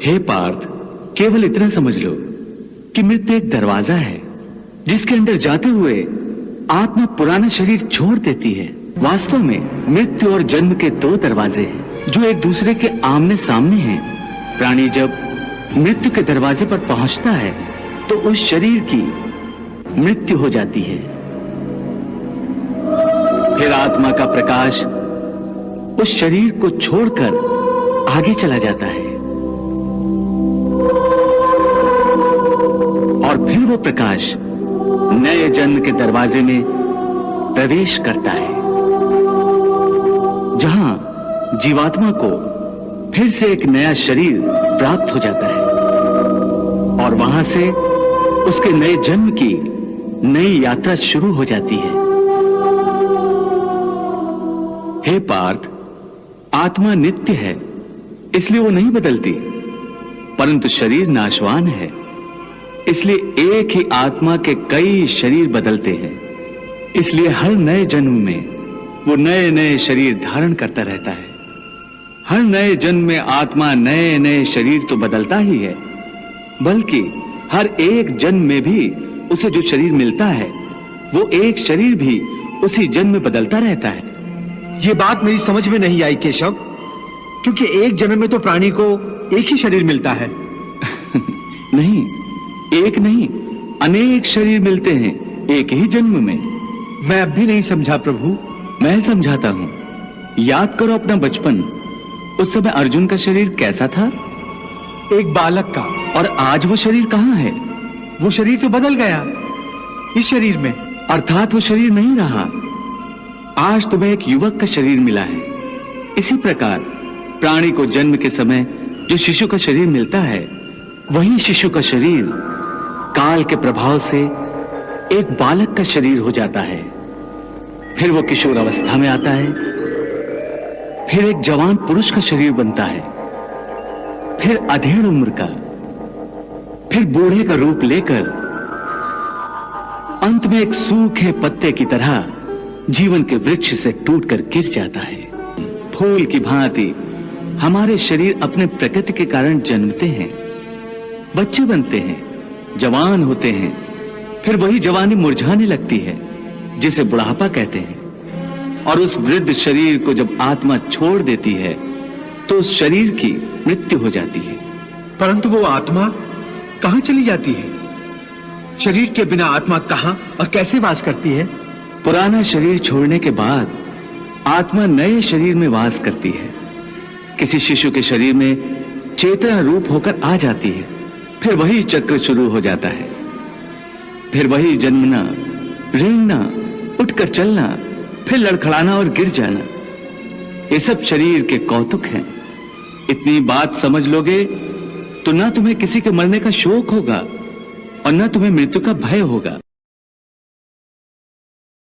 हे पार्थ, केवल इतना समझ लो कि मृत्यु एक दरवाजा है जिसके अंदर जाते हुए आत्मा पुराना शरीर छोड़ देती है। वास्तव में मृत्यु और जन्म के दो दरवाजे हैं जो एक दूसरे के आमने सामने हैं। प्राणी जब मृत्यु के दरवाजे पर पहुंचता है तो उस शरीर की मृत्यु हो जाती है। फिर आत्मा का प्रकाश उस शरीर को छोड़कर आगे चला जाता है और फिर वो प्रकाश नए जन्म के दरवाजे में प्रवेश करता है, जहां जीवात्मा को फिर से एक नया शरीर प्राप्त हो जाता है और वहां से उसके नए जन्म की नई यात्रा शुरू हो जाती है। हे पार्थ, आत्मा नित्य है, इसलिए वो नहीं बदलती, परंतु शरीर नाशवान है, इसलिए एक ही आत्मा के कई शरीर बदलते हैं। इसलिए हर नए जन्म में वो नए नए शरीर धारण करता रहता है। हर नए जन्म में आत्मा नए नए शरीर तो बदलता ही है, बल्कि हर एक जन्म में भी उसे जो शरीर मिलता है वो एक शरीर भी उसी जन्म में बदलता रहता है। ये बात मेरी समझ में नहीं आई केशव, क्योंकि एक जन्म में तो प्राणी को एक ही शरीर मिलता है। नहीं, एक नहीं, अनेक शरीर मिलते हैं एक ही जन्म में। मैं अब भी नहीं समझा प्रभु। मैं समझाता हूं। याद करो अपना बचपन। उस समय अर्जुन का शरीर कैसा था? एक बालक का। और आज वो शरीर कहां है? वो शरीर तो बदल गया इस शरीर में। अर्थात वो शरीर नहीं रहा। आज तुम्हें एक युवक का शरीर मिला है। इसी प्रकार प्राणी को जन्म के समय जो शिशु का शरीर मिलता है, वही शिशु का शरीर काल के प्रभाव से एक बालक का शरीर हो जाता है। फिर वो किशोर अवस्था में आता है, फिर एक जवान पुरुष का शरीर बनता है, फिर अधेड़ उम्र का, फिर बूढ़े का रूप लेकर अंत में एक सूखे पत्ते की तरह जीवन के वृक्ष से टूटकर गिर जाता है। फूल की भांति हमारे शरीर अपने प्रकृति के कारण जन्मते हैं, बच्चे बनते हैं, जवान होते हैं, फिर वही जवानी मुरझाने लगती है जिसे बुढ़ापा कहते हैं। और उस वृद्ध शरीर को जब आत्मा छोड़ देती है तो उस शरीर की मृत्यु हो जाती है। परंतु वो आत्मा कहां चली जाती है? शरीर के बिना आत्मा कहां और कैसे वास करती है? पुराना शरीर छोड़ने के बाद आत्मा नए शरीर में वास करती है। किसी शिशु के शरीर में चेतना रूप होकर आ जाती है, फिर वही चक्र शुरू हो जाता है। फिर वही जन्मना, रेंगना, उठकर चलना, फिर लड़खड़ाना और गिर जाना। ये सब शरीर के कौतुक हैं। इतनी बात समझ लोगे तो ना तुम्हें किसी के मरने का शोक होगा और ना तुम्हें मृत्यु का भय होगा।